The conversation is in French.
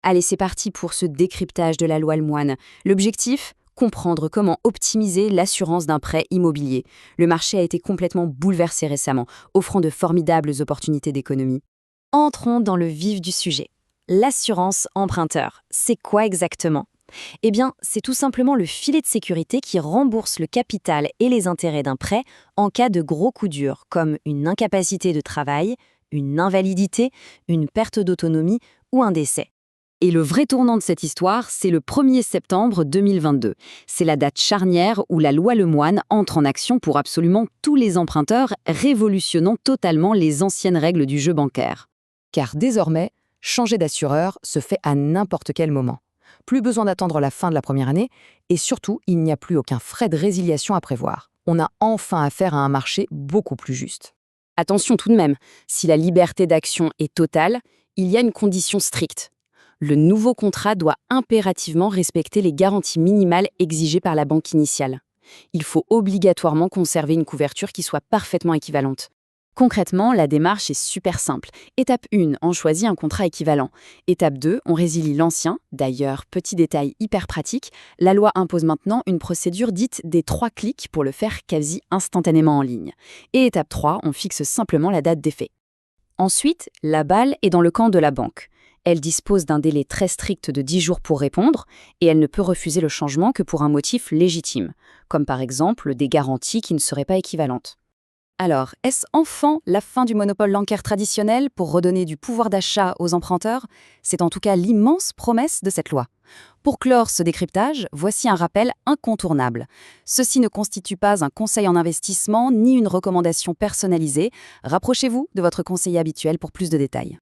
Allez, c'est parti pour ce décryptage de la loi Lemoine. L'objectif? Comprendre comment optimiser l'assurance d'un prêt immobilier. Le marché a été complètement bouleversé récemment, offrant de formidables opportunités d'économie. Entrons dans le vif du sujet. L'assurance emprunteur, c'est quoi exactement? Eh bien, c'est tout simplement le filet de sécurité qui rembourse le capital et les intérêts d'un prêt en cas de gros coups durs, comme une incapacité de travail, une invalidité, une perte d'autonomie ou un décès. Et le vrai tournant de cette histoire, c'est le 1er septembre 2022. C'est la date charnière où la loi Lemoine entre en action pour absolument tous les emprunteurs, révolutionnant totalement les anciennes règles du jeu bancaire. Car désormais, changer d'assureur se fait à n'importe quel moment. Plus besoin d'attendre la fin de la première année, et surtout, il n'y a plus aucun frais de résiliation à prévoir. On a enfin affaire à un marché beaucoup plus juste. Attention tout de même, si la liberté d'action est totale, il y a une condition stricte. Le nouveau contrat doit impérativement respecter les garanties minimales exigées par la banque initiale. Il faut obligatoirement conserver une couverture qui soit parfaitement équivalente. Concrètement, la démarche est super simple. Étape 1, on choisit un contrat équivalent. Étape 2, on résilie l'ancien. D'ailleurs, petit détail hyper pratique, la loi impose maintenant une procédure dite des 3 clics pour le faire quasi instantanément en ligne. Et étape 3, on fixe simplement la date d'effet. Ensuite, la balle est dans le camp de la banque. Elle dispose d'un délai très strict de 10 jours pour répondre et elle ne peut refuser le changement que pour un motif légitime, comme par exemple des garanties qui ne seraient pas équivalentes. Alors, est-ce enfin la fin du monopole bancaire traditionnel pour redonner du pouvoir d'achat aux emprunteurs? C'est en tout cas l'immense promesse de cette loi. Pour clore ce décryptage, voici un rappel incontournable. Ceci ne constitue pas un conseil en investissement ni une recommandation personnalisée. Rapprochez-vous de votre conseiller habituel pour plus de détails.